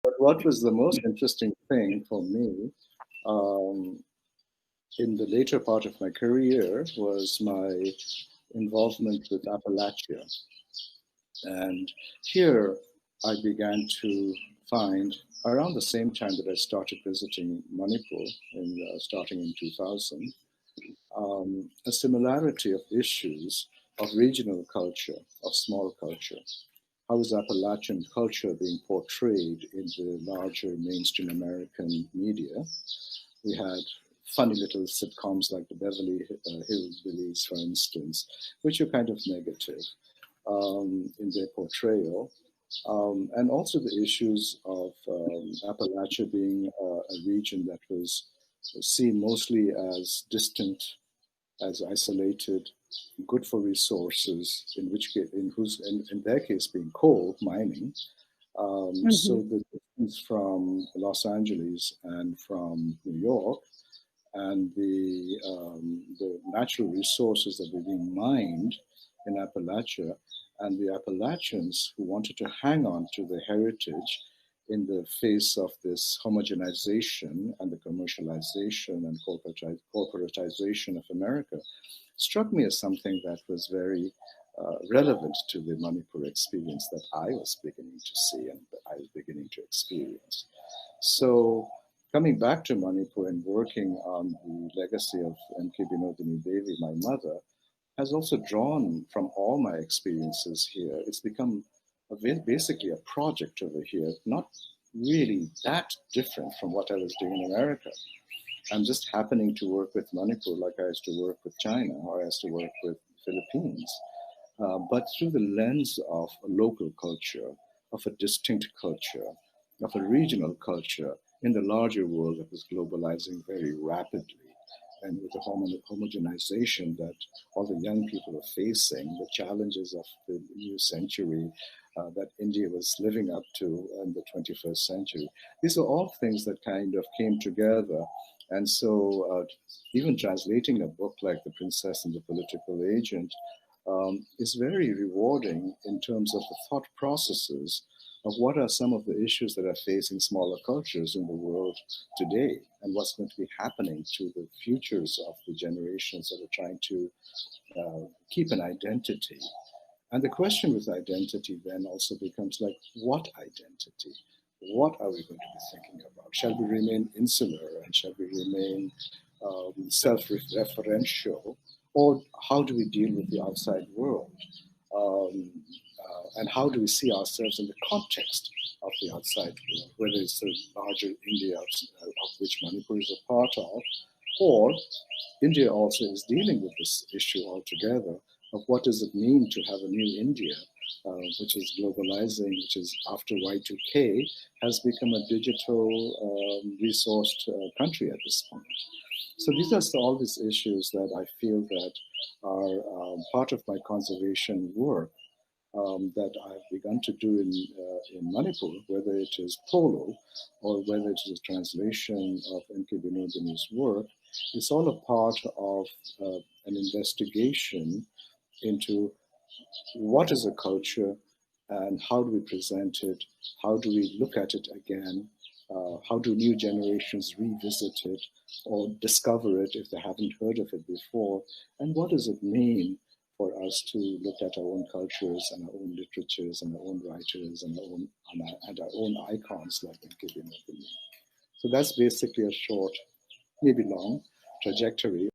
But what was the most interesting thing for me um, in the later part of my career was my involvement with Appalachia. And here I began to find, around the same time that I started visiting Manipur, starting in 2000, a similarity of issues of regional culture, of small culture. How is Appalachian culture being portrayed in the larger mainstream American media? We had funny little sitcoms like the Beverly Hillbillies, for instance, which are kind of negative in their portrayal. And also the issues of Appalachia being a region that was seen mostly as distant, as isolated, good for resources, in their case being coal mining. So the distance from Los Angeles and from New York and the natural resources that were being mined in Appalachia, and the Appalachians who wanted to hang on to the heritage in the face of this homogenization and the commercialization and corporatization of America, struck me as something that was very relevant to the Manipur experience that I was beginning to see and I was beginning to experience. So coming back to Manipur and working on the legacy of M.K. Binodini Devi, my mother, has also drawn from all my experiences here. It's become basically a project over here, not really that different from what I was doing in America. I'm just happening to work with Manipur like I used to work with China or I used to work with Philippines, but through the lens of a local culture, of a distinct culture, of a regional culture in the larger world that was globalizing very rapidly. And with the homogenization that all the young people are facing, the challenges of the new century that India was living up to in the 21st century. These are all things that kind of came together. And so even translating a book like The Princess and the Political Agent is very rewarding in terms of the thought processes of what are some of the issues that are facing smaller cultures in the world today and what's going to be happening to the futures of the generations that are trying to keep an identity. And the question with identity then also becomes like, what identity? What are we going to be thinking about? Shall we remain insular and shall we remain self-referential? Or how do we deal with the outside world? And how do we see ourselves in the context of the outside world, whether it's the larger India of which Manipur is a part of, or India also is dealing with this issue altogether of what does it mean to have a new India, which is globalizing, which is after Y2K, has become a digital resourced country at this point. So these are all these issues that I feel that are part of my conservation work that I've begun to do in Manipur, whether it is Polo or whether it is a translation of M.K. Binodini's work. It's all a part of an investigation into what is a culture and how do we present it, how do we look at it again, how do new generations revisit it or discover it if they haven't heard of it before, and what does it mean for us to look at our own cultures and our own literatures and our own writers and our own icons like M.K. Binodini. So that's basically a short, maybe long trajectory